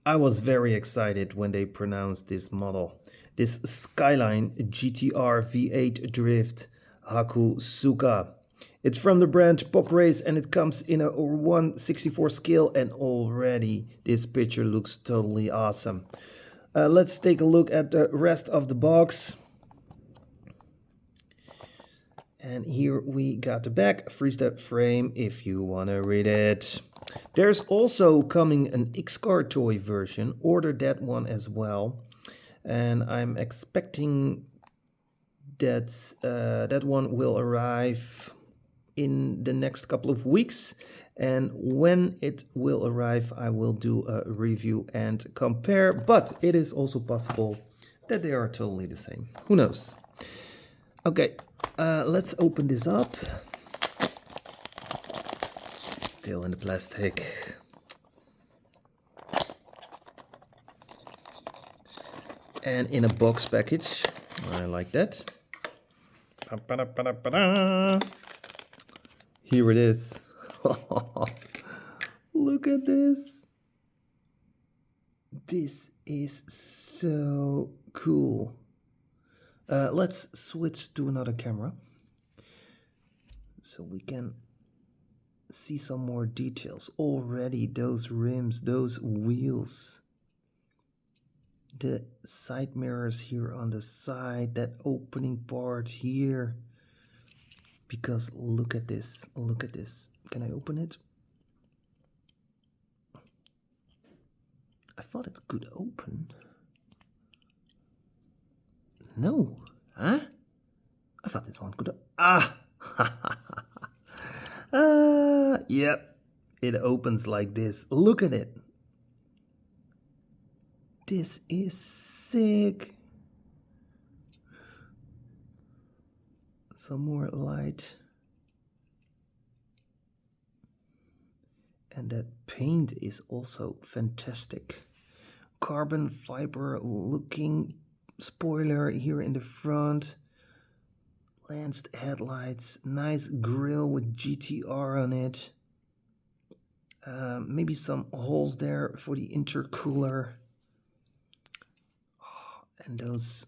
I was very excited when they pronounced this model. This Skyline GTR V8 Drift Hakosuka. It's from the brand Poprace and it comes in a 1/64 scale, and already this picture looks totally awesome. Let's take a look at the rest of the box. And here we got the back, freestep frame if you want to read it. There's also coming an X-Car toy version. Order that one as well. And I'm expecting that that one will arrive in the next couple of weeks. And when it will arrive, I will do a review and compare. But it is also possible that they are totally the same. Who knows? Okay, let's open this up. Still in the plastic. And in a box package. I like that. Here it is. Look at this. This is so cool. Let's switch to another camera so we can see some more details. Already those rims, those wheels, the side mirrors here on the side, that opening part here. Because look at this, look at this. Can I open it? I thought it could open. No. Huh? I thought this one could... Yep. It opens like this. Look at it. This is sick. Some more light. And that paint is also fantastic. Carbon fiber looking spoiler here in the front. Lanced headlights. Nice grille with GTR on it. Maybe some holes there for the intercooler. And those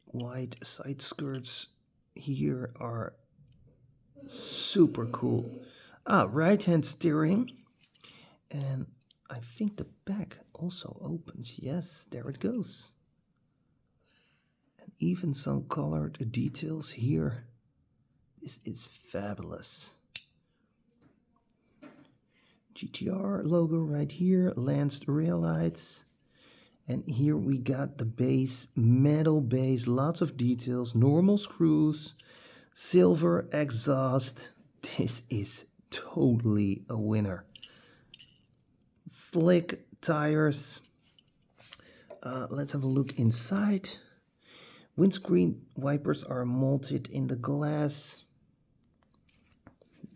white side skirts here are super cool. Right hand steering. And I think the back also opens. Yes, there it goes. And even some colored details here. This is fabulous. GTR logo right here, lanced rear lights. And here we got the base, metal base, lots of details, normal screws, silver exhaust. This is totally a winner. Slick tires. Let's have a look inside. Windscreen wipers are molded in the glass.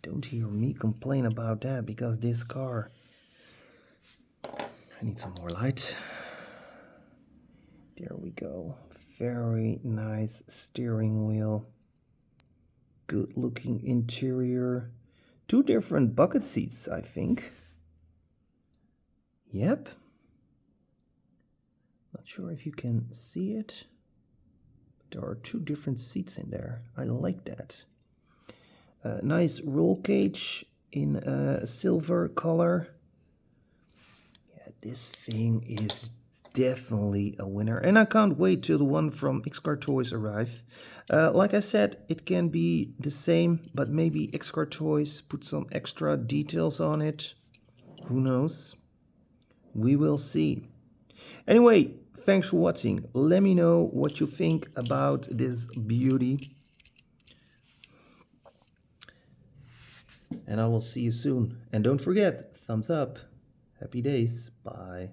Don't hear me complain about that because this car... I need some more light. There we go. Very nice steering wheel. Good looking interior. 2 different bucket seats, I think. Yep. Not sure if you can see it. There are 2 different seats in there. I like that. Nice roll cage in a silver color. Yeah, this thing is definitely a winner. And I can't wait till the one from X-Car Toys arrive. Like I said, it can be the same, but maybe X-Car Toys put some extra details on it. Who knows? We will see. Anyway, thanks for watching. Let me know what you think about this beauty. And I will see you soon. And don't forget, thumbs up. Happy days. Bye.